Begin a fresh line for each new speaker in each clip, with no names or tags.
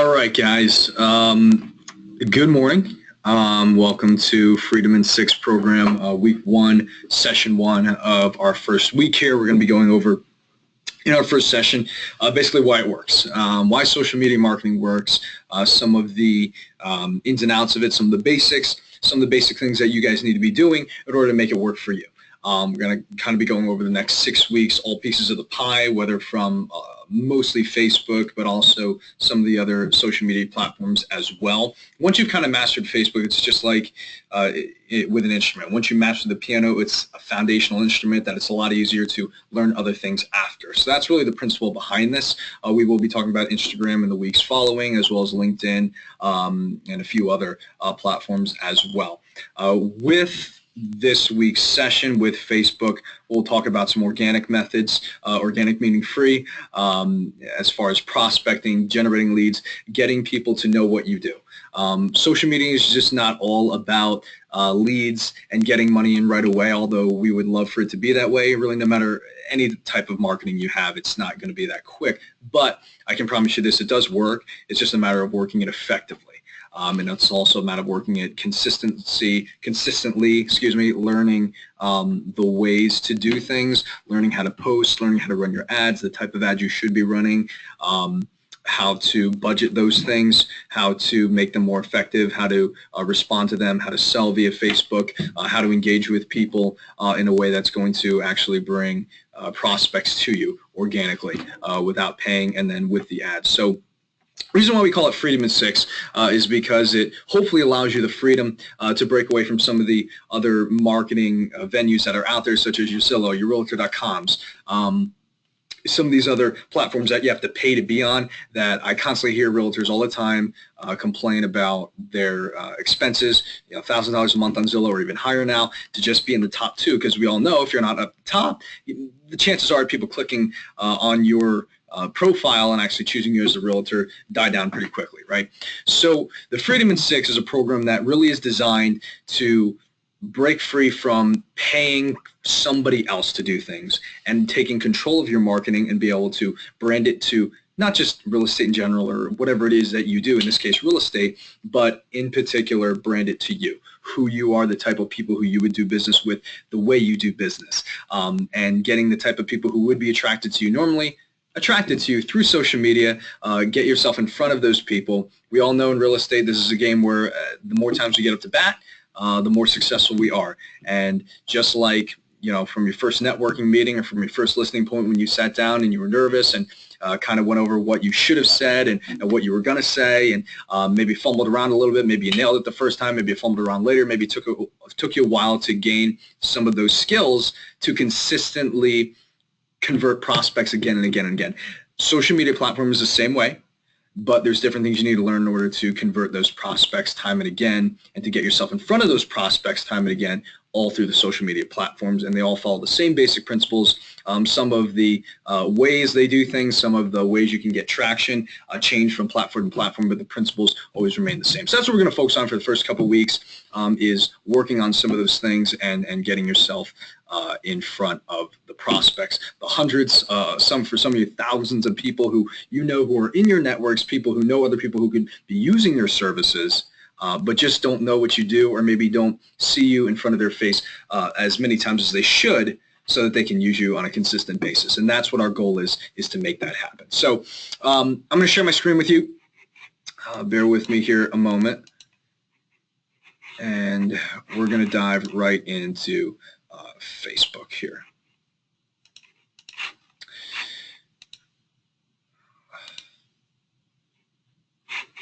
All right, guys. Good morning. Welcome to Freedom in 6 program, week 1, session 1 of our first week here. We're going to be going over in our first session basically why it works, why social media marketing works, some of the ins and outs of it, some of the basics, some of the basic things that you guys need to be doing in order to make it work for you. We're going to kind of be going over the next 6 weeks, all pieces of the pie, whether from mostly Facebook, but also some of the other social media platforms as well. Once you've kind of mastered Facebook, it's just like with an instrument. Once you master the piano, it's a foundational instrument that it's a lot easier to learn other things after. So that's really the principle behind this. We will be talking about Instagram in the weeks following, as well as LinkedIn and a few other platforms as well. With this week's session with Facebook, we'll talk about some organic methods, organic meaning free, as far as prospecting, generating leads, getting people to know what you do. Social media is just not all about leads and getting money in right away, although we would love for it to be that way. Really, no matter any type of marketing you have, it's not going to be that quick. But I can promise you this, it does work. It's just a matter of working it effectively. And it's also a matter of working it consistently, learning the ways to do things, learning how to post, learning how to run your ads, the type of ads you should be running, how to budget those things, how to make them more effective, how to respond to them, how to sell via Facebook, how to engage with people in a way that's going to actually bring prospects to you organically without paying and then with the ads. So the reason why we call it Freedom in 6 is because it hopefully allows you the freedom to break away from some of the other marketing venues that are out there, such as your Zillow, your Realtor.coms, some of these other platforms that you have to pay to be on, that I constantly hear realtors all the time complain about their expenses, $1,000 a month on Zillow or even higher now to just be in the top 2, because we all know if you're not up top, the chances are people clicking on your profile and actually choosing you as a realtor die down pretty quickly, right? So the Freedom in 6 is a program that really is designed to break free from paying somebody else to do things and taking control of your marketing and be able to brand it to not just real estate in general or whatever it is that you do, in this case real estate, but in particular brand it to you, who you are, the type of people who you would do business with, the way you do business, and getting the type of people who would be attracted to you normally attracted to you through social media. Get yourself in front of those people. We all know in real estate this is a game where the more times we get up to bat, the more successful we are. And just like from your first networking meeting or from your first listening point when you sat down and you were nervous and kind of went over what you should have said and what you were going to say and maybe fumbled around a little bit, maybe you nailed it the first time, maybe you fumbled around later, maybe it took you a while to gain some of those skills to consistently convert prospects again and again and again. Social media platform is the same way, but there's different things you need to learn in order to convert those prospects time and again and to get yourself in front of those prospects time and again, all through the social media platforms, and they all follow the same basic principles. Some of the ways they do things, some of the ways you can get traction change from platform to platform, but the principles always remain the same. So that's what we're going to focus on for the first couple of weeks, is working on some of those things and getting yourself in front of the prospects, the hundreds, for some of you, thousands of people who who are in your networks, people who know other people who could be using your services, but just don't know what you do, or maybe don't see you in front of their face as many times as they should, so that they can use you on a consistent basis. And that's what our goal is to make that happen. So I'm going to share my screen with you. Bear with me here a moment. And we're going to dive right into Facebook here.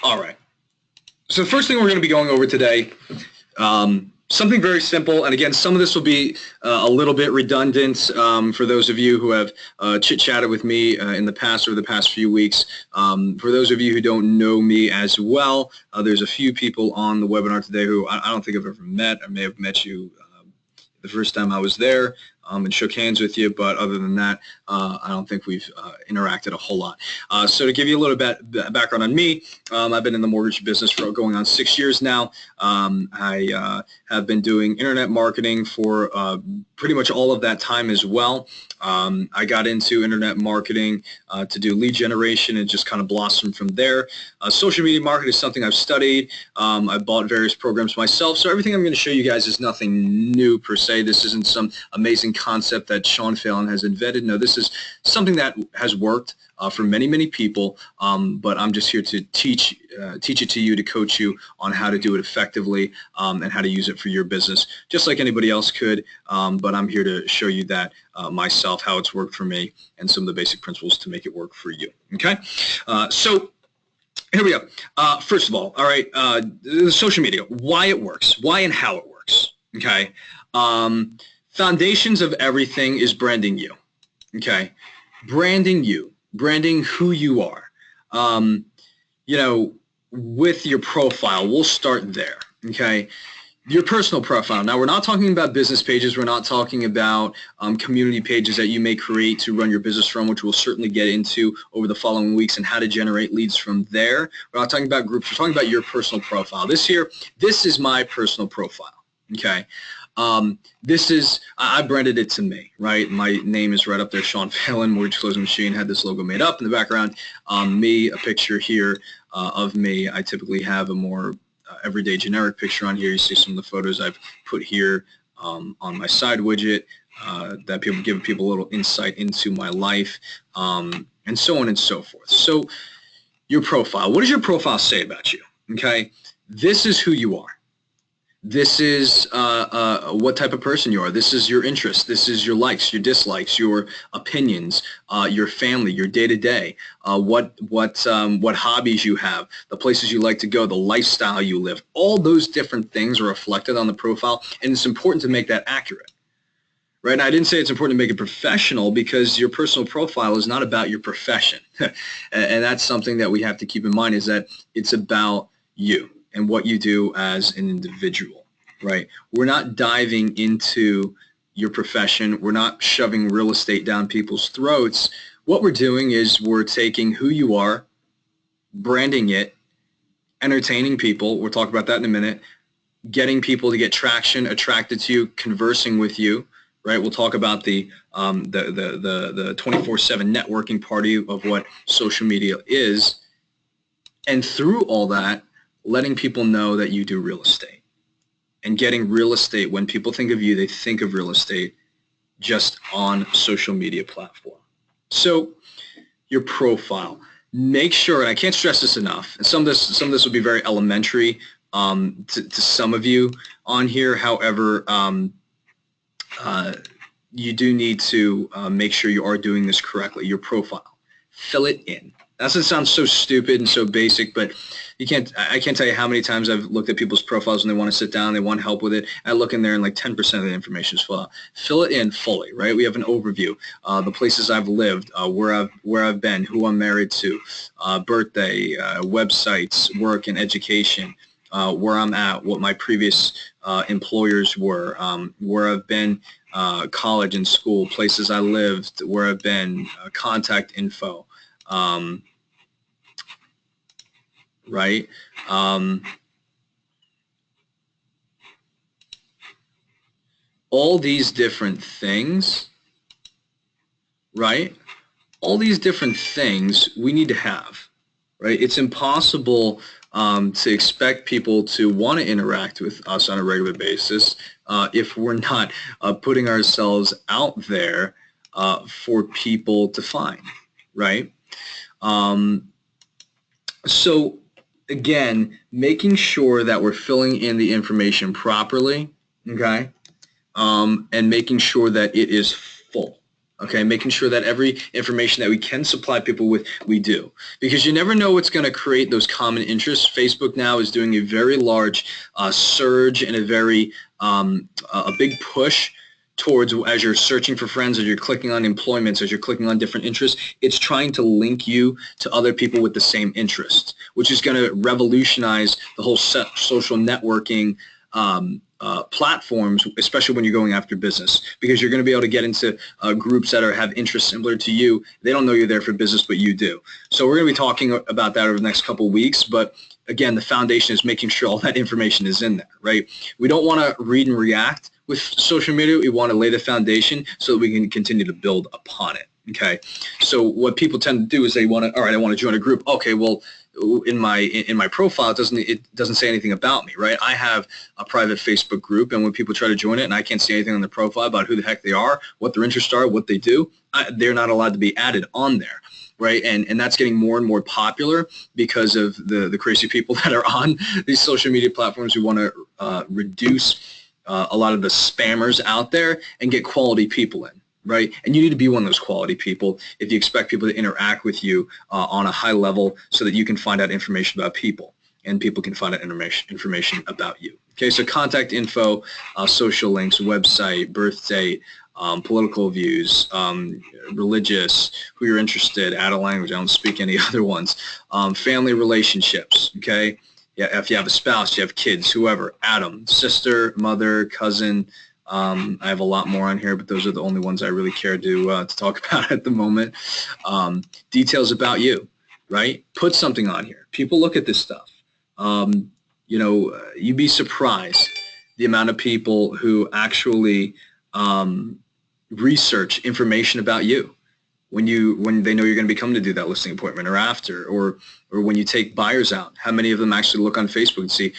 All right. So the first thing we're going to be going over today, something very simple, and again, some of this will be a little bit redundant for those of you who have chit-chatted with me in the past, over the past few weeks. For those of you who don't know me as well, there's a few people on the webinar today who I don't think I've ever met. I may have met you the first time I was there, and shook hands with you, but other than that, I don't think we've interacted a whole lot. So to give you a little bit background on me, I've been in the mortgage business for going on 6 years now. I have been doing internet marketing for pretty much all of that time as well. I got into internet marketing to do lead generation and just kind of blossomed from there. Social media marketing is something I've studied. I bought various programs myself, so everything I'm going to show you guys is nothing new per se. This isn't some amazing concept that Sean Phelan has invented. No, this is something that has worked for many, many people, but I'm just here to teach it to you, to coach you on how to do it effectively and how to use it for your business, just like anybody else could, but I'm here to show you that myself, how it's worked for me, and some of the basic principles to make it work for you, okay? So here we go. First of all right, social media, why it works, why and how it works, okay? Foundations of everything is branding you, okay? Branding you. Branding who you are. You know, with your profile, we'll start there, okay? Your personal profile. Now, we're not talking about business pages. We're not talking about community pages that you may create to run your business from, which we'll certainly get into over the following weeks, and how to generate leads from there. We're not talking about groups. We're talking about your personal profile. This is my personal profile, okay? This is, I branded it to me, right? My name is right up there, Sean Phelan, Mortgage Closing Machine, had this logo made up in the background. Me, a picture here of me. I typically have a more everyday generic picture on here. You see some of the photos I've put here on my side widget that give people a little insight into my life, and so on and so forth. So your profile, what does your profile say about you? Okay, this is who you are. This is what type of person you are. This is your interests. This is your likes, your dislikes, your opinions, your family, your day-to-day, what hobbies you have, the places you like to go, the lifestyle you live. All those different things are reflected on the profile, and it's important to make that accurate. Right? And I didn't say it's important to make it professional, because your personal profile is not about your profession. And that's something that we have to keep in mind, is that it's about you and what you do as an individual, right? We're not diving into your profession. We're not shoving real estate down people's throats. What we're doing is we're taking who you are, branding it, entertaining people. We'll talk about that in a minute. Getting people to get traction, attracted to you, conversing with you, right? We'll talk about the 24/7 networking party of what social media is. And through all that, letting people know that you do real estate, and getting real estate. When people think of you, they think of real estate just on social media platform. So your profile, make sure, and I can't stress this enough, and some of this will be very elementary to some of you on here. However, you do need to make sure you are doing this correctly. Your profile, fill it in. That doesn't sound so stupid and so basic, but I can't tell you how many times I've looked at people's profiles and they want to sit down, they want help with it. I look in there and like 10% of the information is full out. Fill it in fully, right? We have an overview, the places I've lived, where I've been, who I'm married to, birthday, websites, work and education, where I'm at, what my previous employers were, where I've been, college and school, places I lived, where I've been, contact info. Right? All these different things, right? All these different things we need to have, right? It's impossible to expect people to want to interact with us on a regular basis if we're not putting ourselves out there for people to find, right? So again, making sure that we're filling in the information properly, okay, and making sure that it is full, okay, making sure that every information that we can supply people with, we do, because you never know what's going to create those common interests. Facebook now is doing a very large surge and a big push towards, as you're searching for friends, as you're clicking on employments, as you're clicking on different interests, it's trying to link you to other people with the same interests, which is going to revolutionize the whole social networking platforms, especially when you're going after business, because you're going to be able to get into groups that have interests similar to you. They don't know you're there for business, but you do. So we're going to be talking about that over the next couple of weeks. But again, the foundation is making sure all that information is in there, right? We don't want to read and react with social media. We want to lay the foundation so that we can continue to build upon it. Okay. So what people tend to do is they want to, all right, I want to join a group. Okay, well, in my profile, it doesn't say anything about me, right? I have a private Facebook group, and when people try to join it and I can't see anything on their profile about who the heck they are, what their interests are, what they do, they're not allowed to be added on there. Right, and that's getting more and more popular because of the crazy people that are on these social media platforms who want to reduce a lot of the spammers out there and get quality people in. Right, and you need to be one of those quality people if you expect people to interact with you on a high level, so that you can find out information about people and people can find out information about you. Okay, so contact info, social links, website, birth date, political views, religious, who you're interested, add a language. I don't speak any other ones. Family relationships, okay? Yeah, if you have a spouse, you have kids, whoever, add them. Sister, mother, cousin. I have a lot more on here, but those are the only ones I really care to talk about at the moment. Details about you, right? Put something on here. People look at this stuff. You'd be surprised the amount of people who actually research information about you when they know you're going to be coming to do that listing appointment or after, or when you take buyers out. How many of them actually look on Facebook and see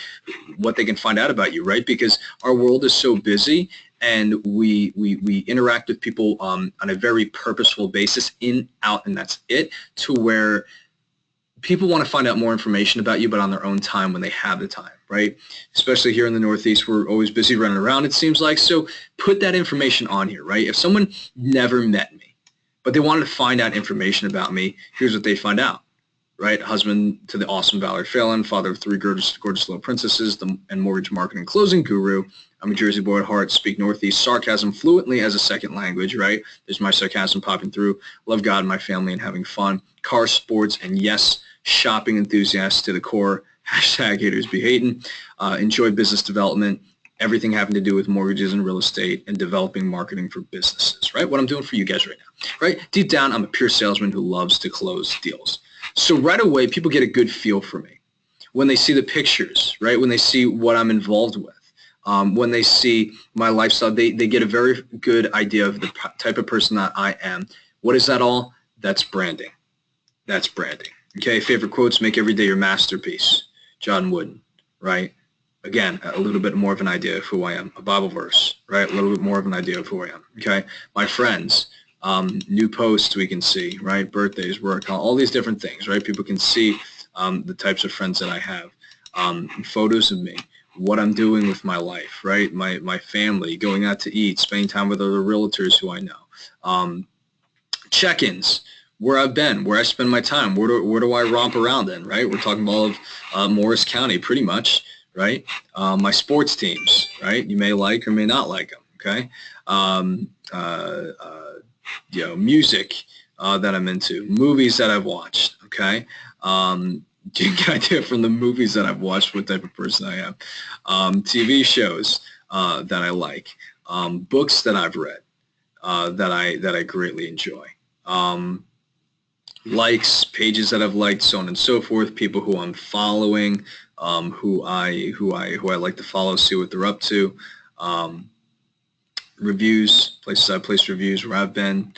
what they can find out about you, right? Because our world is so busy, and we interact with people on a very purposeful basis, in, out, and that's it, to where people want to find out more information about you, but on their own time when they have the time, right? Especially here in the Northeast, we're always busy running around, it seems like. So put that information on here, right? If someone never met me, but they wanted to find out information about me, here's what they find out, right? Husband to the awesome Valerie Phelan, father of 3 gorgeous little princesses, and mortgage marketing closing guru. I'm a Jersey boy at heart, speak Northeast sarcasm fluently as a second language, right? There's my sarcasm popping through. Love God, my family, and having fun. Car, sports, and yes, shopping enthusiasts to the core. Hashtag haters be hating. Enjoy business development. Everything having to do with mortgages and real estate and developing marketing for businesses, right? What I'm doing for you guys right now, right? Deep down, I'm a pure salesman who loves to close deals. So right away, people get a good feel for me when they see the pictures, right? When they see what I'm involved with, when they see my lifestyle, they get a very good idea of the type of person that I am. What is that all? That's branding. That's branding. Okay, favorite quotes: make every day your masterpiece. John Wooden, right? Again, a little bit more of an idea of who I am. A Bible verse, right? A little bit more of an idea of who I am, okay? My friends, new posts we can see, right? Birthdays, work, all these different things, right? People can see the types of friends that I have. Photos of me, what I'm doing with my life, right? My family, going out to eat, spending time with other realtors who I know. Check-ins, where I've been, where I spend my time, where do I romp around in, right? We're talking all of Morris County pretty much, right? My sports teams, right? You may like or may not like them, okay? Music that I'm into, movies that I've watched, okay? You can get an idea from the movies that I've watched what type of person I am. TV shows that I like, books that I've read that I greatly enjoy. Likes, pages that I've liked, so on and so forth, people who I'm following, who I like to follow, see what they're up to, reviews, places I've placed reviews, where I've been,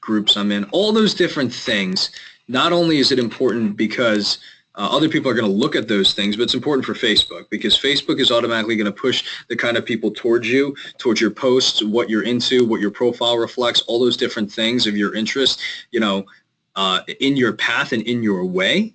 groups I'm in, all those different things. Not only is it important because other people are going to look at those things, but it's important for Facebook because Facebook is automatically going to push the kind of people towards you, towards your posts, what you're into, what your profile reflects, all those different things of your interest, in your path and in your way,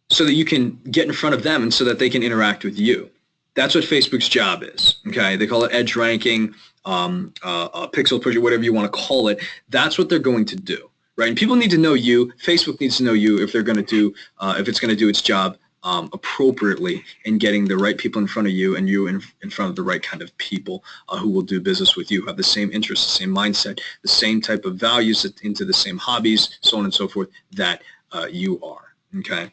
so that you can get in front of them and so that they can interact with you. That's what Facebook's job is, okay? They call it edge ranking, pixel pusher, whatever you want to call it. That's what they're going to do. Right, and people need to know you. Facebook needs to know you if they're going to do, if it's going to do its job appropriately in getting the right people in front of you, and you in front of the right kind of people who will do business with you, who have the same interests, the same mindset, the same type of values, into the same hobbies, so on and so forth that you are. Okay.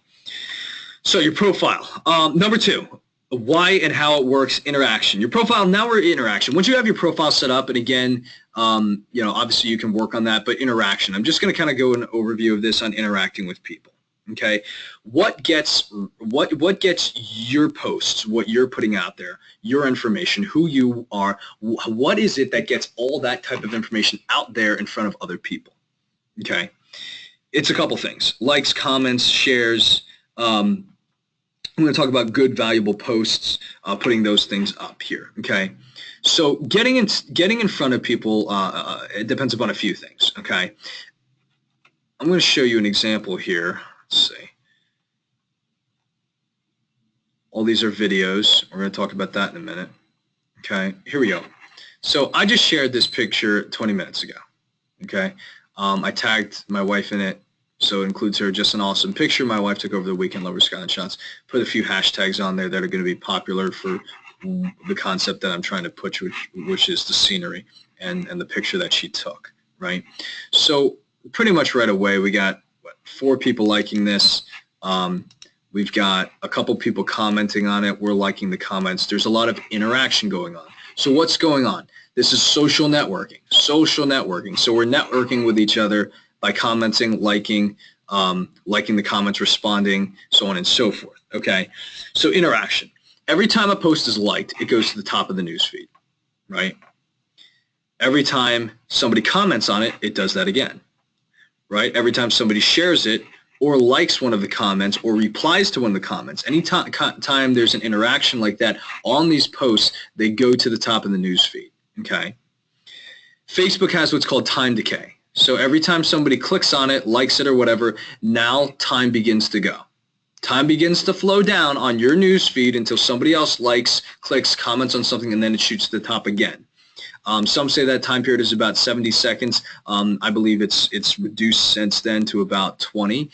So your profile. Number 2. why and how it works, interaction. Your profile, now we're interaction. Once you have your profile set up, and again, obviously you can work on that, but interaction. I'm just going to kind of go an overview of this on interacting with people. Okay, what gets your posts, what you're putting out there, your information, who you are, what is it that gets all that type of information out there in front of other people? Okay, it's a couple things: likes, comments, shares. I'm going to talk about good, valuable posts, putting those things up here. Okay, so getting in front of people, it depends upon a few things. Okay, I'm going to show you an example here. Let's see. All these are videos. We're going to talk about that in a minute. Okay, here we go. So I just shared this picture 20 minutes ago. Okay, I tagged my wife in it, so it includes her. Just an awesome picture. My wife took over the weekend Lover Skyline Shots. Put a few hashtags on there that are going to be popular for the concept that I'm trying to push, which is the scenery and the picture that she took. Right. So pretty much right away we got 4 people liking this. We've got a couple people commenting on it. We're liking the comments. There's a lot of interaction going on. So what's going on? This is social networking. Social networking. So we're networking with each other by commenting, liking the comments, responding, so on and so forth. Okay. So interaction. Every time a post is liked, it goes to the top of the newsfeed, right? Every time somebody comments on it, it does that again. Right? Every time somebody shares it or likes one of the comments or replies to one of the comments, any time there's an interaction like that on these posts, they go to the top of the news feed. Okay. Facebook has what's called time decay. So every time somebody clicks on it, likes it or whatever, now time begins to go. Time begins to flow down on your news feed until somebody else likes, clicks, comments on something, and then it shoots to the top again. Some say that time period is about 70 seconds. I believe it's reduced since then to about 20.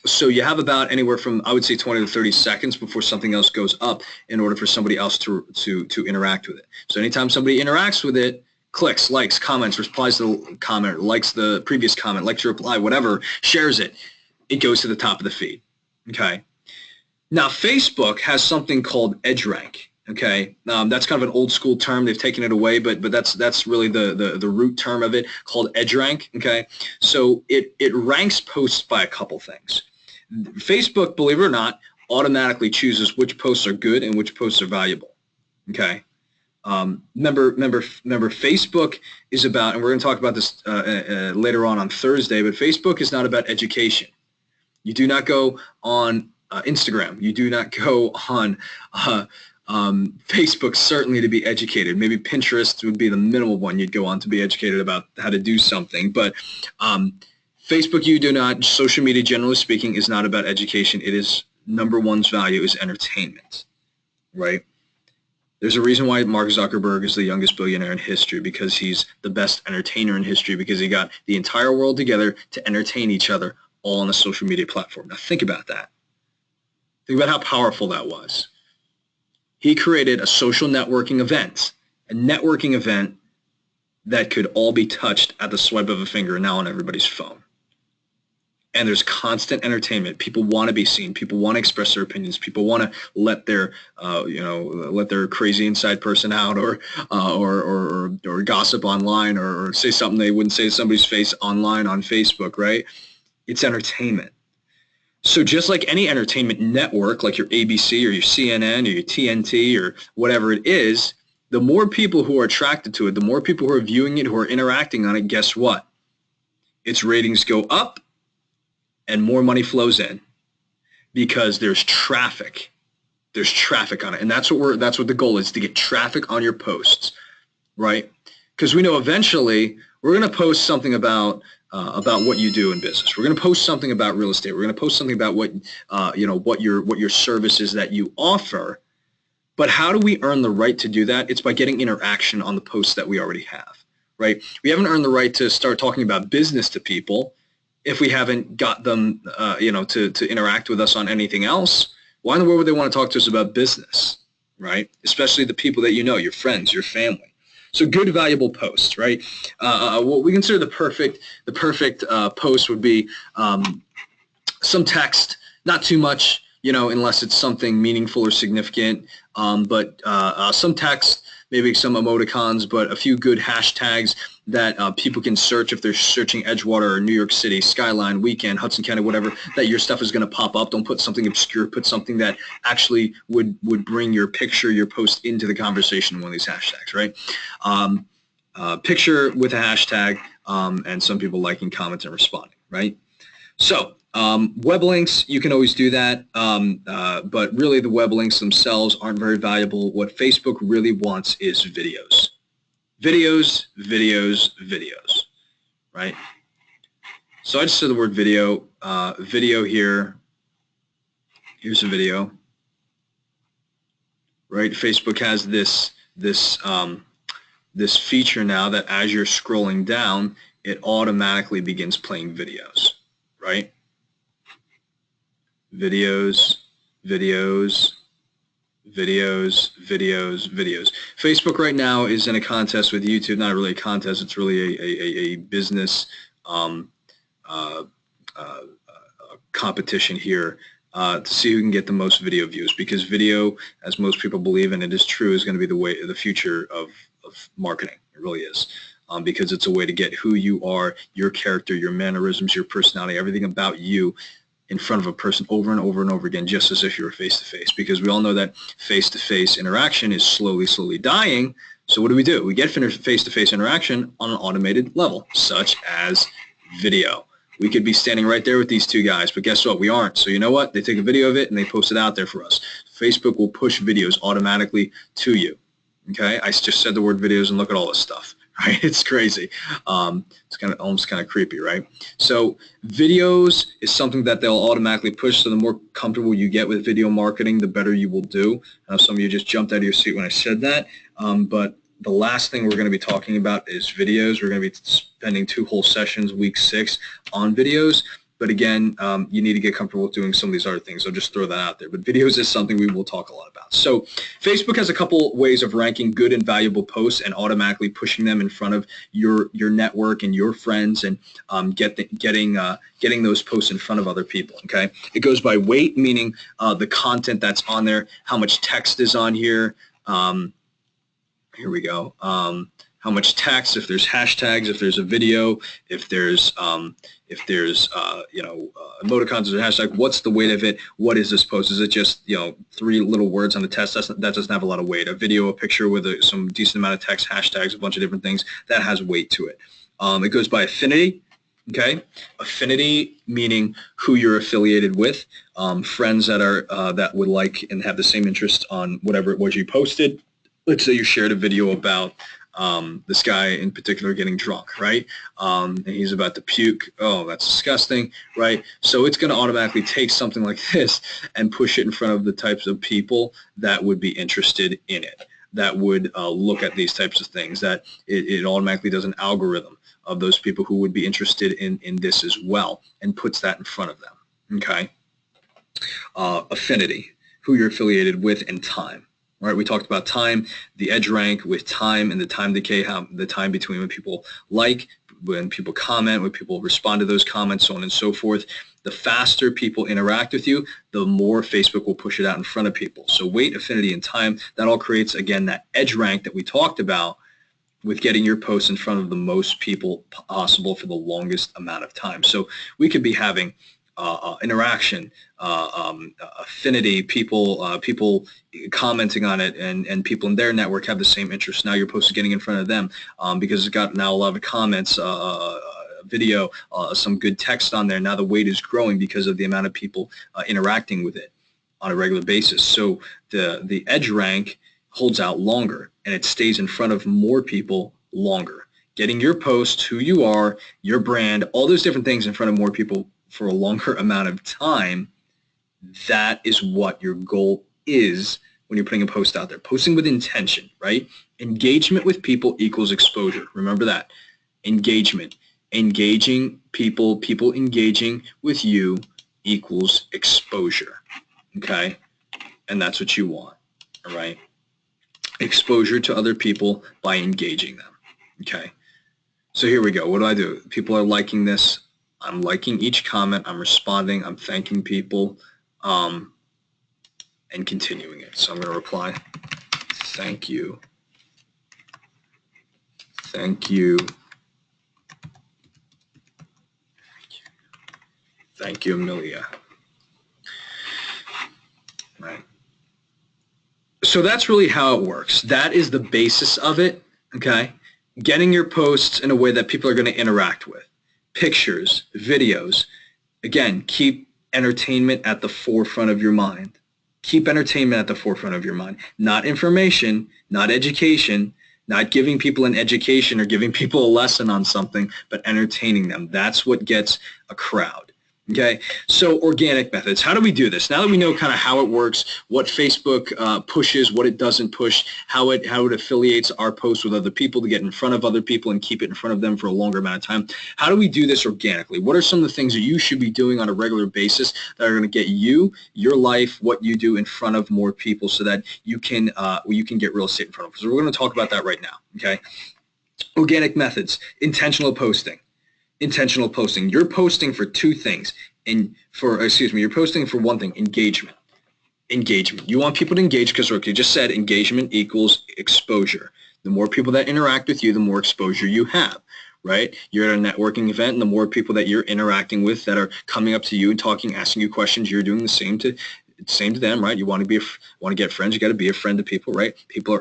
So you have about anywhere from, I would say, 20 to 30 seconds before something else goes up in order for somebody else to interact with it. So anytime somebody interacts with it, clicks, likes, comments, replies to the comment, likes the previous comment, likes your reply, whatever, shares it, it goes to the top of the feed. Okay. Now Facebook has something called EdgeRank. Okay, that's kind of an old school term. They've taken it away, but that's really the root term of it, called EdgeRank. Okay, so it ranks posts by a couple things. Facebook, believe it or not, automatically chooses which posts are good and which posts are valuable. Okay, remember, Facebook is about, and we're going to talk about this later on Thursday, but Facebook is not about education. You do not go on Instagram. You do not go on Facebook, certainly, to be educated. Maybe Pinterest would be the minimal one you'd go on to be educated about how to do something. But Facebook, you do not, social media, generally speaking, is not about education. It is, number one's value is entertainment, right? There's a reason why Mark Zuckerberg is the youngest billionaire in history, because he's the best entertainer in history, because he got the entire world together to entertain each other all on a social media platform. Now think about that. Think about how powerful that was. He created a social networking event, a networking event that could all be touched at the swipe of a finger now on everybody's phone. And there's constant entertainment. People want to be seen. People want to express their opinions. People want to let their, let their crazy inside person out, or gossip online, or say something they wouldn't say to somebody's face online on Facebook, right? It's entertainment. So just like any entertainment network, like your ABC or your CNN or your TNT or whatever it is, the more people who are attracted to it, the more people who are viewing it, who are interacting on it, guess what? Its ratings go up and more money flows in, because there's traffic. There's traffic on it. And that's what the goal is, to get traffic on your posts, right? Because we know eventually we're going to post something about what you do in business. We're going to post something about real estate. We're going to post something about what your services that you offer. But how do we earn the right to do that? It's by getting interaction on the posts that we already have, right? We haven't earned the right to start talking about business to people if we haven't got them, to interact with us on anything else. Why in the world would they want to talk to us about business, right? Especially the people that you know, your friends, your family. So good, valuable posts, right? What we consider the perfect post would be some text, not too much, unless it's something meaningful or significant. But some text, maybe some emoticons, but a few good hashtags that people can search if they're searching Edgewater or New York City, Skyline, Weekend, Hudson County, whatever, that your stuff is going to pop up. Don't put something obscure. Put something that actually would bring your picture, your post into the conversation in one of these hashtags, right? Picture with a hashtag, and some people liking, comments, and responding, right? So web links, you can always do that, but really the web links themselves aren't very valuable. What Facebook really wants is videos. Videos, videos, videos, right? So I just said the word video. Video here. Here's a video, right? Facebook has this feature now that as you're scrolling down, it automatically begins playing videos, right? Videos, videos, videos, videos, videos. Facebook right now is in a contest with YouTube. Not really a contest. It's really a business competition here to see who can get the most video views, because video, as most people believe, and it is true, is going to be the future of marketing. It really is. Because it's a way to get who you are, your character, your mannerisms, your personality, everything about you in front of a person over and over and over again, just as if you were face-to-face. Because we all know that face-to-face interaction is slowly dying. So what do? We get face-to-face interaction on an automated level, such as video. We could be standing right there with these two guys, but guess what? We aren't. So you know what? They take a video of it and they post it out there for us. Facebook will push videos automatically to you. Okay? I just said the word videos, and look at all this stuff. Right? It's crazy. It's almost kind of creepy, right? So videos is something that they'll automatically push. So the more comfortable you get with video marketing, the better you will do. Some of you just jumped out of your seat when I said that. But the last thing we're going to be talking about is videos. We're going to be spending 2 whole sessions, week 6, on videos. But again, you need to get comfortable with doing some of these other things. I'll just throw that out there. But videos is something we will talk a lot about. So Facebook has a couple ways of ranking good and valuable posts and automatically pushing them in front of your network and your friends, and getting those posts in front of other people. Okay, it goes by weight, meaning the content that's on there, how much text is on here. Here we go. How much text, if there's hashtags, if there's a video, if there's emoticons or hashtag, what's the weight of it? What is this post? Is it just 3 little words on the text? That doesn't have a lot of weight. A video, a picture with some decent amount of text, hashtags, a bunch of different things, that has weight to it. It goes by affinity. Okay, affinity meaning who you're affiliated with, friends that would like and have the same interest on whatever it was you posted. Let's say you shared a video about this guy in particular getting drunk, right? And he's about to puke. Oh, that's disgusting, right? So it's going to automatically take something like this and push it in front of the types of people that would be interested in it, that would look at these types of things, that it automatically does an algorithm of those people who would be interested in this as well, and puts that in front of them, okay? Affinity, who you're affiliated with, and time. Right, we talked about time, the EdgeRank with time and the time decay, the time between when people like, when people comment, when people respond to those comments, so on and so forth. The faster people interact with you, the more Facebook will push it out in front of people. So weight, affinity, and time, that all creates, again, that EdgeRank that we talked about with getting your posts in front of the most people possible for the longest amount of time. So we could be having interaction, affinity, people commenting on it, and people in their network have the same interest. Now your post is getting in front of them because it's got now a lot of comments, video, some good text on there. Now the weight is growing because of the amount of people interacting with it on a regular basis. So the EdgeRank holds out longer, and it stays in front of more people longer. Getting your post, who you are, your brand, all those different things in front of more people for a longer amount of time, that is what your goal is when you're putting a post out there. Posting with intention, right? Engagement with people equals exposure. Remember that. Engagement. Engaging people, people engaging with you equals exposure, okay? And that's what you want, all right? Exposure to other people by engaging them, okay? So here we go. What do? People are liking this. I'm liking each comment. I'm responding. I'm thanking people. and continuing it. So I'm going to reply, thank you. Thank you. Thank you, Amelia. Right. So that's really how it works. That is the basis of it, okay? Getting your posts in a way that people are going to interact with. Pictures, videos. Again, keep entertainment at the forefront of your mind. Keep entertainment at the forefront of your mind. Not information, not education, not giving people an education or giving people a lesson on something, but entertaining them. That's what gets a crowd. Okay, so organic methods. How do we do this? Now that we know kind of how it works, what Facebook pushes, what it doesn't push, how it affiliates our posts with other people to get in front of other people and keep it in front of them for a longer amount of time. How do we do this organically? What are some of the things that you should be doing on a regular basis that are going to get you, your life, what you do in front of more people so that you can get real estate in front of them? So we're going to talk about that right now. Okay, organic methods, intentional posting. Intentional posting. You're posting for two things. You're posting for one thing, engagement. Engagement. You want people to engage because like you just said, engagement equals exposure. The more people that interact with you, the more exposure you have, right? You're at a networking event, and the more people that you're interacting with that are coming up to you and talking, asking you questions, you're doing the same to them, right? You want to get friends, you got to be a friend to people, right? People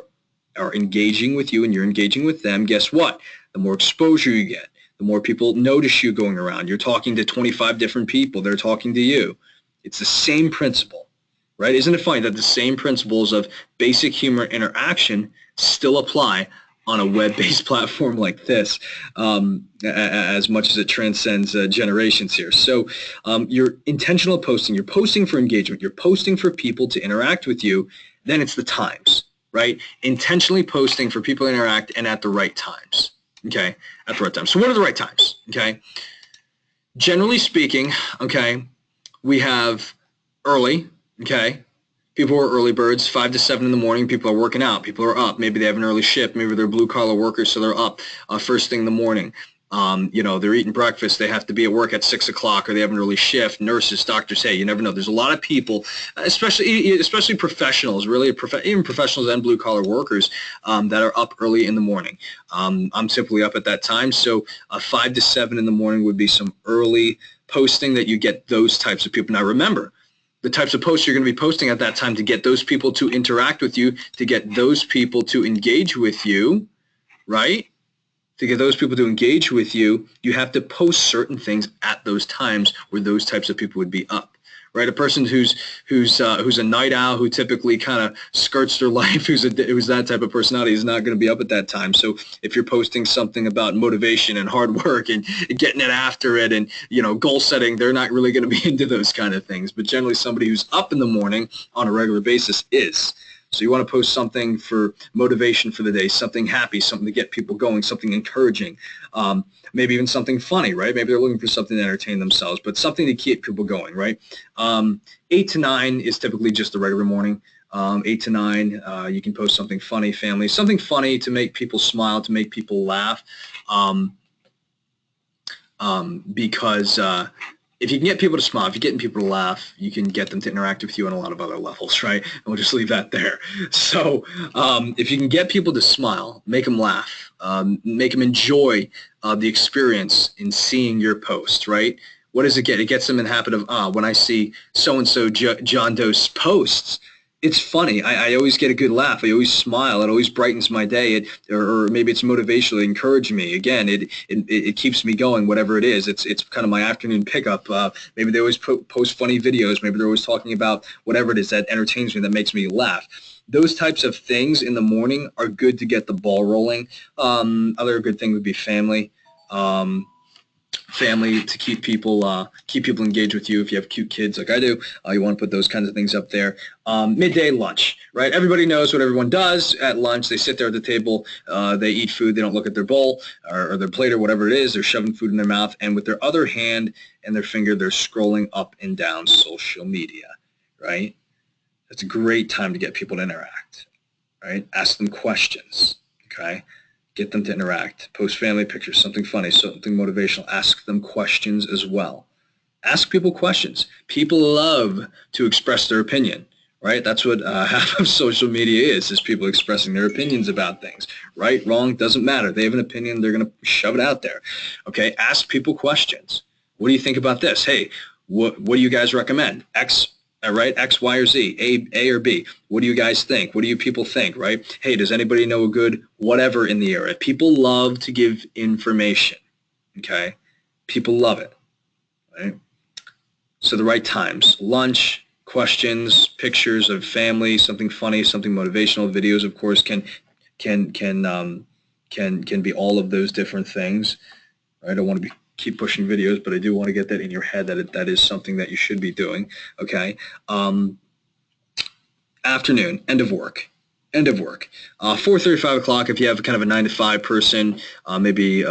are engaging with you and you're engaging with them. Guess what? The more exposure you get, the more people notice you going around. You're talking to 25 different people. They're talking to you. It's the same principle, right? Isn't it funny that the same principles of basic human interaction still apply on a web-based platform like this, as much as it transcends generations here. So you're intentional posting. You're posting for engagement. You're posting for people to interact with you. Then it's the times, right? Intentionally posting for people to interact and at the right times. Okay, at the right time. So what are the right times? Okay, generally speaking, okay, we have early, okay, people are early birds, 5 to 7 in the morning, people are working out, people are up, maybe they have an early shift, maybe they're blue-collar workers, so they're up first thing in the morning. They're eating breakfast, they have to be at work at 6 o'clock, or they have an early shift, nurses, doctors, hey, you never know. There's a lot of people, especially professionals, really, even professionals and blue-collar workers that are up early in the morning. I'm typically up at that time, so 5 to 7 in the morning would be some early posting that you get those types of people. Now remember, the types of posts you're going to be posting at that time to get those people to interact with you, to get those people to engage with you, right? To get those people to engage with you, you have to post certain things at those times where those types of people would be up, right? A person who's a night owl, who typically kind of skirts their life, who's that type of personality, is not going to be up at that time. So if you're posting something about motivation and hard work and getting it after it and goal setting, they're not really going to be into those kind of things. But generally, somebody who's up in the morning on a regular basis is. So you want to post something for motivation for the day, something happy, something to get people going, something encouraging, maybe even something funny, right? Maybe they're looking for something to entertain themselves, but something to keep people going, right? 8 to 9 is typically just the regular morning. 8 to 9, you can post something funny, family, something funny to make people smile, to make people laugh, because if you can get people to smile, if you're getting people to laugh, you can get them to interact with you on a lot of other levels, right? And we'll just leave that there. So if you can get people to smile, make them laugh, make them enjoy the experience in seeing your post, right? What does it get? It gets them in the habit of, when I see so-and-so John Doe's posts, it's funny. I always get a good laugh. I always smile. It always brightens my day. Or maybe it's motivational. It encourages me. Again, it keeps me going, whatever it is. It's kind of my afternoon pickup. Maybe they always post funny videos. Maybe they're always talking about whatever it is that entertains me, that makes me laugh. Those types of things in the morning are good to get the ball rolling. Other good thing would be family. Family, to keep people engaged with you. If you have cute kids like I do, you want to put those kinds of things up there. Midday lunch, right? Everybody knows what everyone does at lunch. They sit there at the table, they eat food, they don't look at their bowl or their plate or whatever it is. They're shoving food in their mouth, and with their other hand and their finger, they're scrolling up and down social media, right? That's a great time to get people to interact, right? Ask them questions, okay? Get them to interact. Post family pictures, something funny, something motivational. Ask them questions as well. Ask people questions. People love to express their opinion, right? That's what half of social media is people expressing their opinions about things. Right, wrong, doesn't matter. They have an opinion, they're going to shove it out there. Okay, ask people questions. What do you think about this? Hey, what do you guys recommend? X, right? X, Y, or Z, A or B. What do you guys think? What do you people think, right? Hey, does anybody know a good whatever in the area? People love to give information, okay? People love it, right? So the right times, lunch, questions, pictures of family, something funny, something motivational. Videos, of course, can can be all of those different things. I don't want to keep pushing videos, but I do want to get that in your head that that is something that you should be doing. Okay. Afternoon, end of work. End of work. 4:30, 5 o'clock, if you have kind of a 9 to 5 person, maybe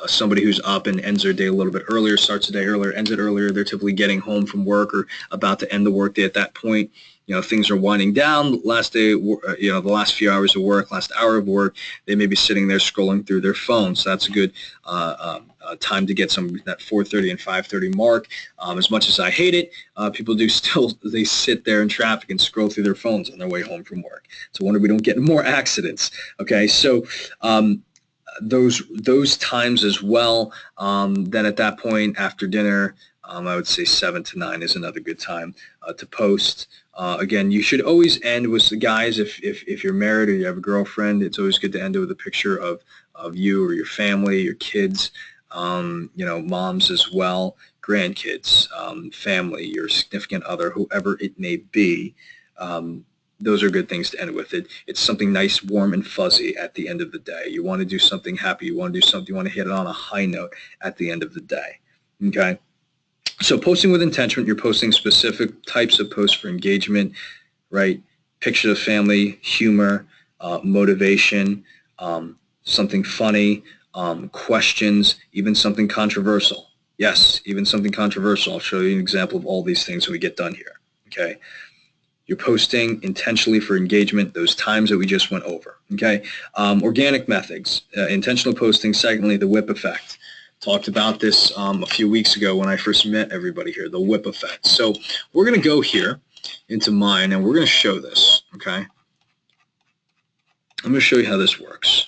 somebody who's up and ends their day a little bit earlier, starts the day earlier, ends it earlier, they're typically getting home from work or about to end the workday at that point. You know, things are winding down. Last day, the last few hours of work, last hour of work, they may be sitting there scrolling through their phone. So that's a good time to get some that 4:30 and 5:30 mark. As much as I hate it, people do still they sit there in traffic and scroll through their phones on their way home from work. So I wonder we don't get more accidents. Okay, so those times as well. Then at that point after dinner, I would say 7 to 9 is another good time to post. Again, you should always end with the guys. If you're married or you have a girlfriend, it's always good to end it with a picture of you or your family, your kids, moms as well, grandkids, family, your significant other, whoever it may be. Those are good things to end with. It's something nice, warm, and fuzzy at the end of the day. You want to do something happy. You want to do something. You want to hit it on a high note at the end of the day. Okay. So posting with intention, you're posting specific types of posts for engagement, right? Pictures of family, humor, motivation, something funny, questions, even something controversial. Yes, even something controversial. I'll show you an example of all these things when we get done here. Okay. You're posting intentionally for engagement, those times that we just went over. Okay. Organic methods, intentional posting. Secondly, the whip effect. Talked about this a few weeks ago when I first met everybody here, the whip effect. So we're going to go here into mine and we're going to show this, okay? I'm going to show you how this works,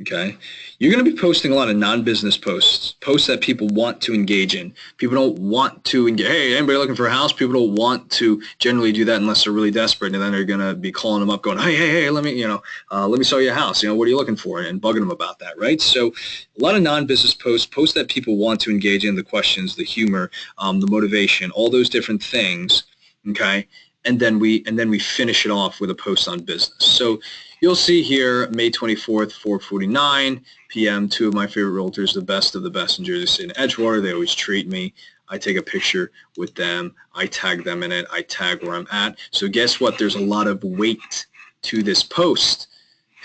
okay? You're going to be posting a lot of non-business posts, posts that people want to engage in. People don't want to engage. Hey, anybody looking for a house? People don't want to generally do that unless they're really desperate, and then they're going to be calling them up going, hey, let me sell you a house. What are you looking for? And bugging them about that, right? So a lot of non-business posts that people want to engage in, the questions, the humor, the motivation, all those different things, okay? And then we finish it off with a post on business. So you'll see here, May 24th, 4:49 p.m., two of my favorite realtors, the best of the best in Jersey City and Edgewater. They always treat me. I take a picture with them. I tag them in it. I tag where I'm at. So guess what? There's a lot of weight to this post.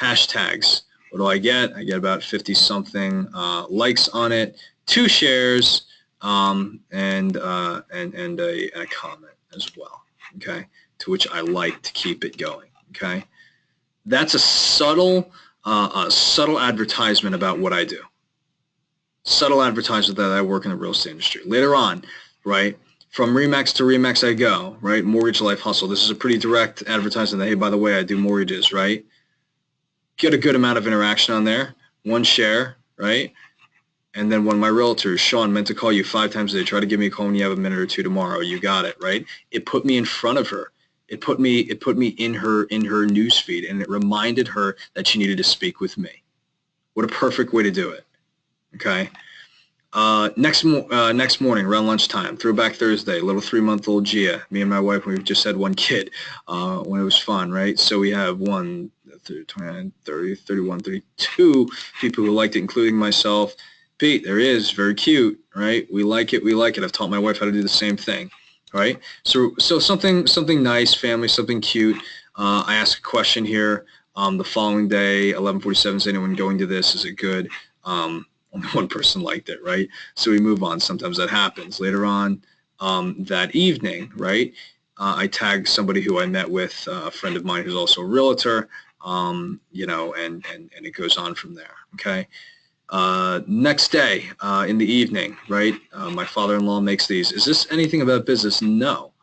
Hashtags. What do I get? I get about 50-something likes on it, 2 shares, and a comment as well. Okay, to which I like to keep it going. Okay. That's a subtle advertisement about what I do. Subtle advertisement that I work in the real estate industry. Later on, right, from Remax to Remax I go, right, Mortgage Life Hustle. This is a pretty direct advertisement that, hey, by the way, I do mortgages, right? Get a good amount of interaction on there. 1 share, right? And then one of my realtors, Sean, meant to call you 5 times a day. Try to give me a call when you have a minute or two tomorrow. You got it, right? It put me in front of her. It put me in her news feed, and it reminded her that she needed to speak with me. What a perfect way to do it. Okay. Next morning around lunchtime, Throwback Thursday, little 3-month-old Gia. Me and my wife, we've just had 1 kid when it was fun, right? So we have 1, 29, 30, 31, 32 people who liked it, including myself. Pete, there he is, very cute, right? We like it. I've taught my wife how to do the same thing. Right, so something nice, family, something cute. I ask a question here. The following day, 11:47. Is anyone going to this? Is it good? Only 1 person liked it, right? So we move on. Sometimes that happens. Later on that evening, right? I tag somebody who I met with, a friend of mine who's also a realtor. And it goes on from there. Okay. Next day in the evening, right? My father-in-law makes these. Is this anything about business? No.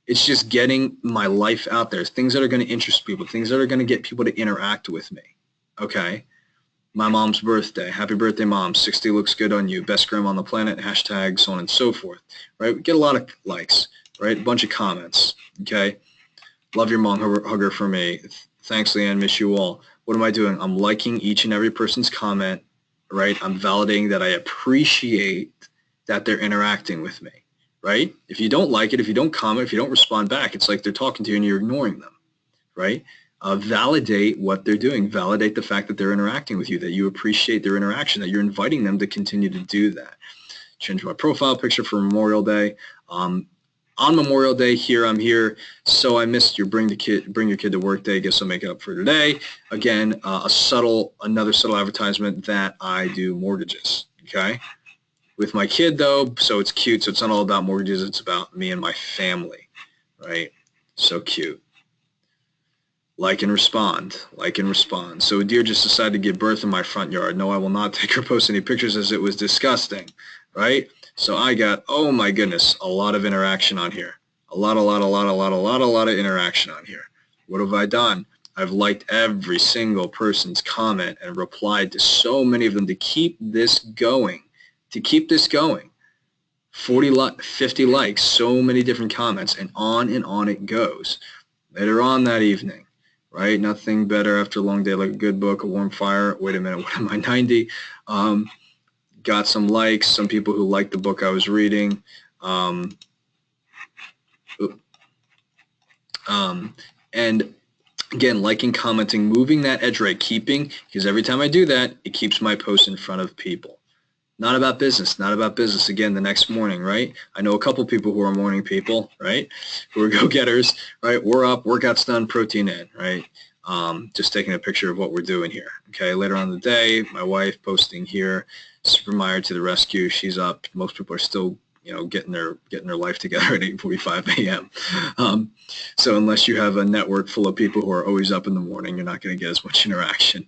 It's just getting my life out there, things that are going to interest people, things that are going to get people to interact with me. Okay. My mom's birthday. Happy birthday, Mom. 60 looks good on you. Best grandma on the planet. Hashtag, so on and so forth. Right? We get a lot of likes, right? A bunch of comments. Okay. Love your mom. Hugger for me. Thanks, Leanne. Miss you all. What am I doing? I'm liking each and every person's comment, right? I'm validating that I appreciate that they're interacting with me, right? If you don't like it, if you don't comment, if you don't respond back, it's like they're talking to you and you're ignoring them, right? Validate what they're doing. Validate the fact that they're interacting with you, that you appreciate their interaction, that you're inviting them to continue to do that. Change my profile picture for Memorial Day. On Memorial Day, I'm here. So I missed your bring your kid to work day. Guess I'll make it up for today. Again, another subtle advertisement that I do mortgages. Okay. With my kid though, so it's cute. So it's not all about mortgages. It's about me and my family, right? So cute. Like and respond. So a deer just decided to give birth in my front yard. No, I will not take or post any pictures as it was disgusting, right? So I got, oh my goodness, a lot of interaction on here. A lot of interaction on here. What have I done? I've liked every single person's comment and replied to so many of them to keep this going. 50 likes, so many different comments, and on it goes. Later on that evening, right? Nothing better after a long day like a good book, a warm fire. Wait a minute, what am I, 90? Got some likes, some people who liked the book I was reading. And again, liking, commenting, moving that edge right, because every time I do that, it keeps my post in front of people. Not about business. Again, the next morning, right? I know a couple people who are morning people, right? Who are go-getters, right? We're up, workouts done, protein in, right? Just taking a picture of what we're doing here. Okay, later on in the day, my wife posting here, Super Meyer to the rescue. She's up. Most people are still, getting their life together at 8:45 a.m. So unless you have a network full of people who are always up in the morning, you're not going to get as much interaction.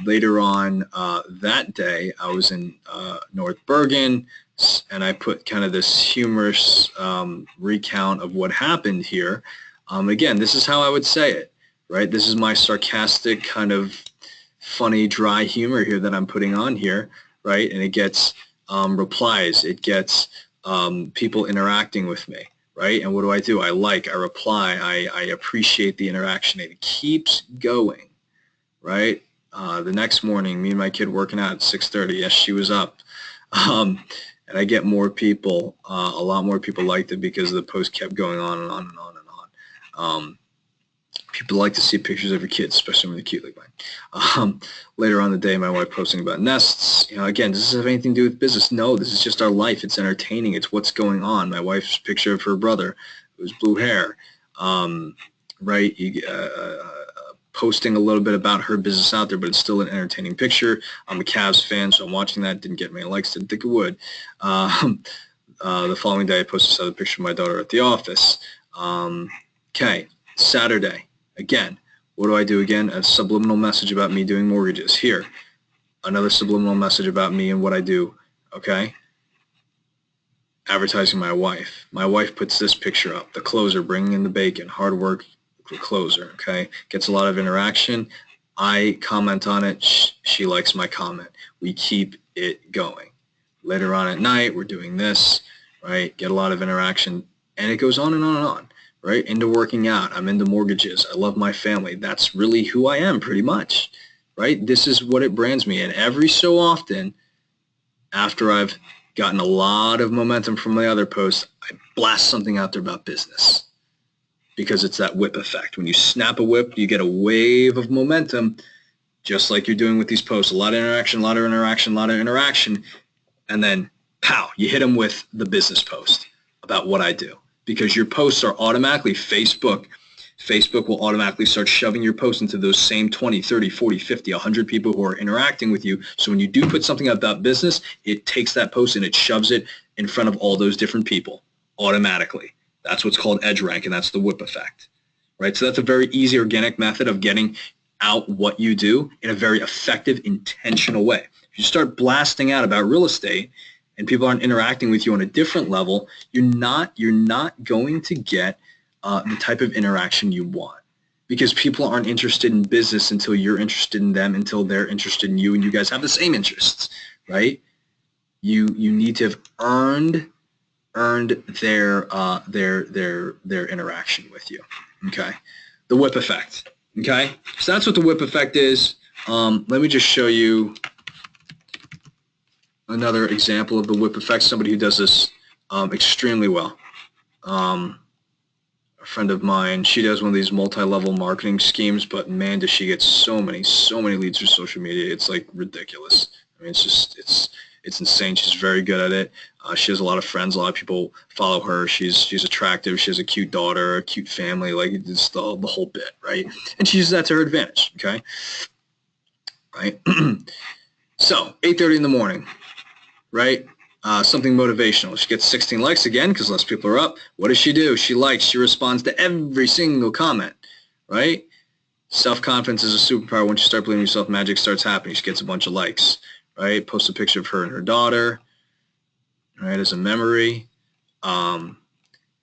Later on that day, I was in North Bergen, and I put kind of this humorous recount of what happened here. Again, this is how I would say it, right? This is my sarcastic kind of funny, dry humor here that I'm putting on here, right? And it gets replies. It gets people interacting with me, right? And what do? I reply. I appreciate the interaction. It keeps going, right? The next morning, me and my kid working out at 6:30. Yes, she was up. And I get more people, a lot more people liked it because the post kept going on and on and on and on. People like to see pictures of your kids, especially when they're cute like mine. Later on in the day, my wife posting about nests. Again, does this have anything to do with business? No, this is just our life. It's entertaining. It's what's going on. My wife's picture of her brother, who's blue hair, right? Posting a little bit about her business out there, but it's still an entertaining picture. I'm a Cavs fan, so I'm watching that. Didn't get many likes. Didn't think it would. The following day, I posted another picture of my daughter at the office. Okay, Saturday. Again, what do I do again? A subliminal message about me doing mortgages. Here, another subliminal message about me and what I do, okay? Advertising my wife. My wife puts this picture up, the closer, bringing in the bacon, hard work, closer, okay? Gets a lot of interaction. I comment on it. She likes my comment. We keep it going. Later on at night, we're doing this, right? Get a lot of interaction, and it goes on and on and on. Right? Into working out. I'm into mortgages. I love my family. That's really who I am pretty much, right? This is what it brands me. And every so often, after I've gotten a lot of momentum from my other posts, I blast something out there about business because it's that whip effect. When you snap a whip, you get a wave of momentum, just like you're doing with these posts. A lot of interaction, and then pow, you hit them with the business post about what I do. Because your posts are automatically, Facebook will automatically start shoving your posts into those same 20, 30, 40, 50, 100 people who are interacting with you. So when you do put something about business, it takes that post and it shoves it in front of all those different people automatically. That's what's called edge rank, and that's the whip effect, right? So that's a very easy, organic method of getting out what you do in a very effective, intentional way. If you start blasting out about real estate and people aren't interacting with you on a different level, you're not going to get the type of interaction you want, because people aren't interested in business until you're interested in them, until they're interested in you, and you guys have the same interests, right? You need to have earned their interaction with you. Okay, the whip effect. Okay, so that's what the whip effect is. Let me just show you another example of the whip effect. Somebody who does this extremely well. A friend of mine, she does one of these multi-level marketing schemes, but man, does she get so many leads through social media. It's like ridiculous. I mean, it's insane. She's very good at it. She has a lot of friends. A lot of people follow her. She's attractive. She has a cute daughter, a cute family. Like, it's the whole bit, right? And she uses that to her advantage. Okay, right? So 8:30 in the morning, right? Something motivational. She gets 16 likes again because less people are up. What does she do? She likes. She responds to every single comment, right? Self-confidence is a superpower. Once you start believing in yourself, magic starts happening. She gets a bunch of likes, right? Post a picture of her and her daughter, right, as a memory.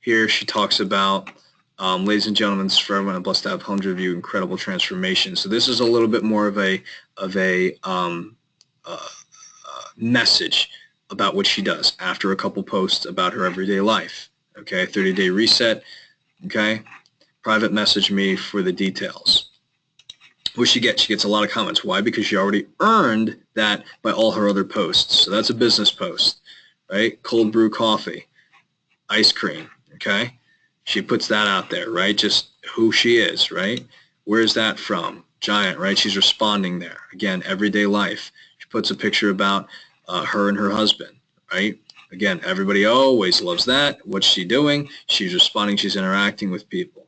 Here she talks about, ladies and gentlemen, this is for everyone. I'm blessed to have hundreds of you. Incredible transformation. So this is a little bit more of a message about what she does after a couple posts about her everyday life. Okay, 30-day reset. Okay, private message me for the details. What she gets? She gets a lot of comments. Why? Because she already earned that by all her other posts. So that's a business post, right? Cold brew coffee, ice cream. Okay, she puts that out there, right? Just who she is, right? Where's that from? Giant, right? She's responding there. Again, everyday life. She puts a picture about her and her husband, right? Again, everybody always loves that. What's she doing? She's responding. She's interacting with people.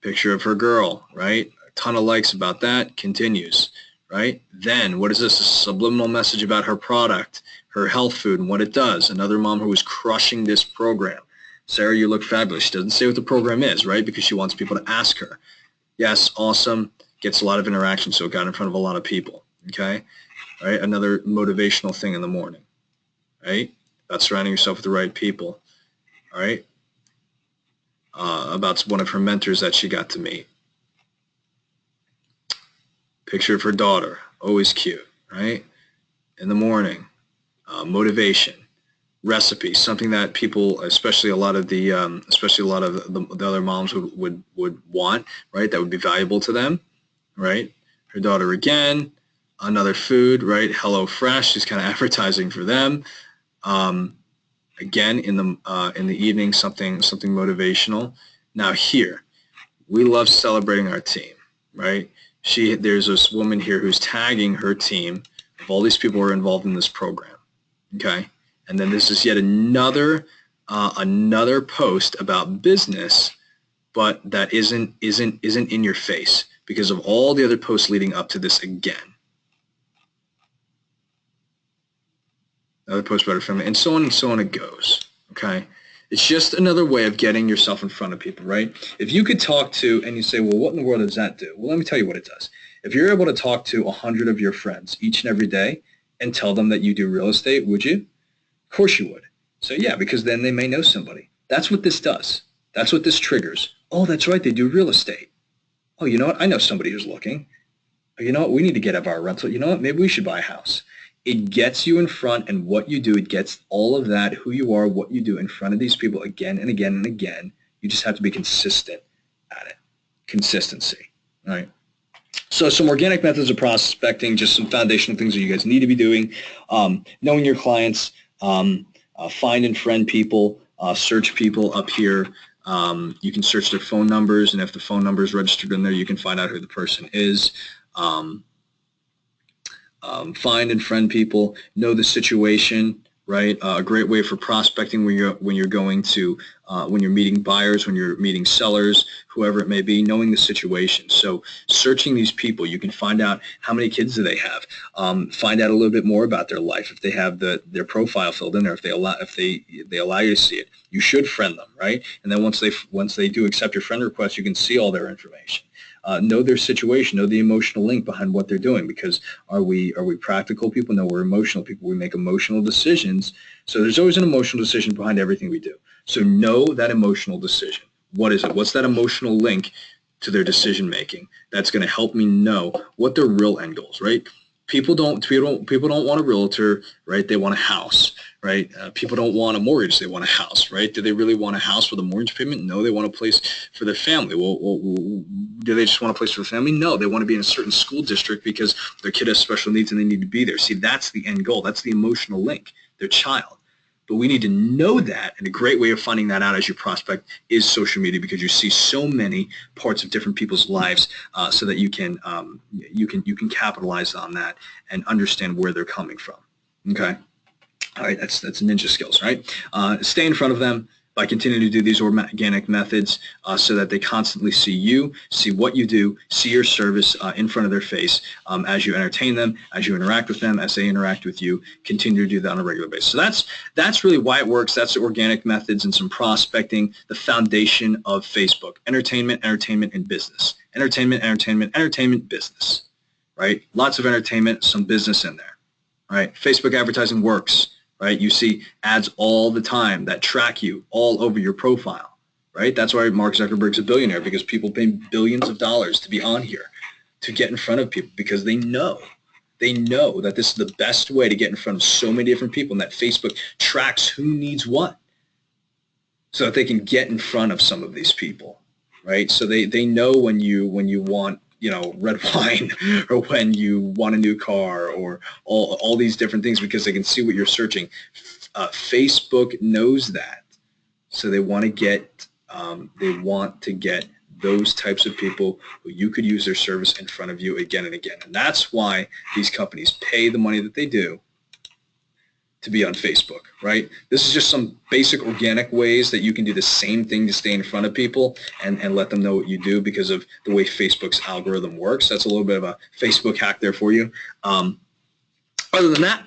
Picture of her girl, right? A ton of likes about that. Continues, right? Then what is this? A subliminal message about her product, her health food, and what it does. Another mom who is crushing this program. Sarah, you look fabulous. She doesn't say what the program is, right? Because she wants people to ask her. Yes, awesome. Gets a lot of interaction, so it got in front of a lot of people, okay? All right, another motivational thing in the morning, right? About surrounding yourself with the right people, all right? About one of her mentors that she got to meet. Picture of her daughter, always cute, right? In the morning, motivation, recipe, something that people, especially a lot of the other moms would want, right? That would be valuable to them, right? Her daughter again. Another food, right? Hello Fresh. She's kind of advertising for them. Again, in the evening, something motivational. Now here, we love celebrating our team, right? There's this woman here who's tagging her team of all these people who are involved in this program. Okay, and then this is yet another post about business, but that isn't in your face because of all the other posts leading up to this again. Another post about her family, and so on it goes, okay? It's just another way of getting yourself in front of people, right? If you could talk to, and you say, well, what in the world does that do? Well, let me tell you what it does. If you're able to talk to 100 of your friends each and every day and tell them that you do real estate, would you? Of course you would. So yeah, because then they may know somebody. That's what this does. That's what this triggers. Oh, that's right, they do real estate. Oh, you know what? I know somebody who's looking. Oh, you know what? We need to get out of our rental. You know what? Maybe we should buy a house. It gets you in front, and what you do, it gets all of that, who you are, what you do in front of these people again and again and again. You just have to be consistent at it. Consistency, all right? So some organic methods of prospecting, just some foundational things that you guys need to be doing. Knowing your clients, find and friend people, search people up here. You can search their phone numbers, and if the phone number is registered in there, you can find out who the person is. Find and friend people, know the situation, right? A great way for prospecting when you're going to when you're meeting buyers, when you're meeting sellers, whoever it may be, knowing the situation. So searching these people, you can find out how many kids do they have. Find out a little bit more about their life if they have their profile filled in there. If they allow you to see it, you should friend them, right? And then once they do accept your friend request, you can see all their information. know their situation, know the emotional link behind what they're doing, because are we practical people? No, we're emotional people. We make emotional decisions. So there's always an emotional decision behind everything we do. So know that emotional decision. What is it? What's that emotional link to their decision making? That's going to help me know what their real end goals, right? People don't want a realtor, right? They want a house, right? People don't want a mortgage. They want a house, right? Do they really want a house with a mortgage payment? No, they want a place for their family. Well, do they just want a place for their family? No, they want to be in a certain school district because their kid has special needs and they need to be there. See, that's the end goal. That's the emotional link, their child. But we need to know that, and a great way of finding that out as you prospect is social media, because you see so many parts of different people's lives, so that you can capitalize on that and understand where they're coming from. Okay, all right, that's ninja skills, right? Stay in front of them by continuing to do these organic methods, so that they constantly see you, see what you do, see your service in front of their face, as you entertain them, as you interact with them, as they interact with you. Continue to do that on a regular basis. So that's really why it works. That's the organic methods and some prospecting, the foundation of Facebook. Entertainment, entertainment, and business. Entertainment, entertainment, entertainment, business. Right? Lots of entertainment, some business in there. Right? Facebook advertising works. Right? You see ads all the time that track you all over your profile, right? That's why Mark Zuckerberg's a billionaire, because people pay billions of dollars to be on here, to get in front of people, because they know that this is the best way to get in front of so many different people, and that Facebook tracks who needs what, so that they can get in front of some of these people, right? So they know when you want, red wine, or when you want a new car, or all these different things, because they can see what you're searching. Facebook knows that, so they want to get those types of people who you could use their service in front of you again and again. And that's why these companies pay the money that they do to be on Facebook, right? This is just some basic organic ways that you can do the same thing to stay in front of people and let them know what you do, because of the way Facebook's algorithm works. That's a little bit of a Facebook hack there for you. Other than that,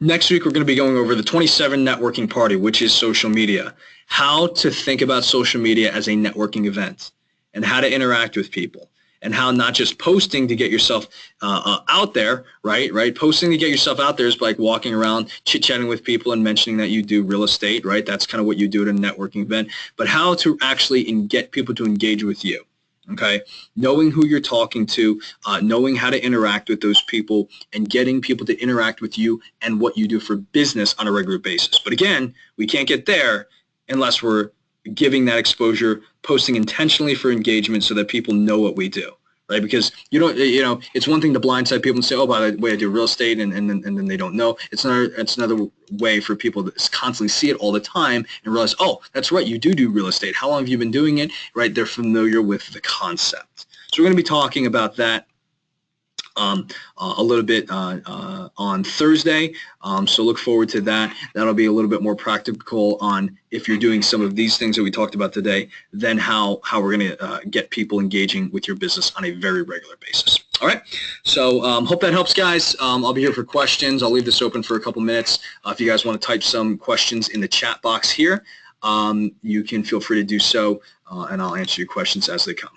next week we're going to be going over the 27 networking party, which is social media. How to think about social media as a networking event, and how to interact with people, and how not just posting to get yourself out there, right? Posting to get yourself out there is like walking around, chit-chatting with people and mentioning that you do real estate, right? That's kind of what you do at a networking event. But how to actually get people to engage with you, okay? Knowing who you're talking to, knowing how to interact with those people, and getting people to interact with you and what you do for business on a regular basis. But again, we can't get there unless we're giving that exposure, posting intentionally for engagement so that people know what we do, right? Because it's one thing to blindside people and say, oh, by the way, I do real estate, and then they don't know. It's another way for people to constantly see it all the time and realize, oh, that's right, you do real estate. How long have you been doing it, right? They're familiar with the concept. So we're going to be talking about that a little bit on Thursday, so look forward to that. That'll be a little bit more practical on, if you're doing some of these things that we talked about today, then how we're going to get people engaging with your business on a very regular basis. All right, so hope that helps, guys. I'll be here for questions. I'll leave this open for a couple minutes. If you guys want to type some questions in the chat box here, you can feel free to do so, and I'll answer your questions as they come.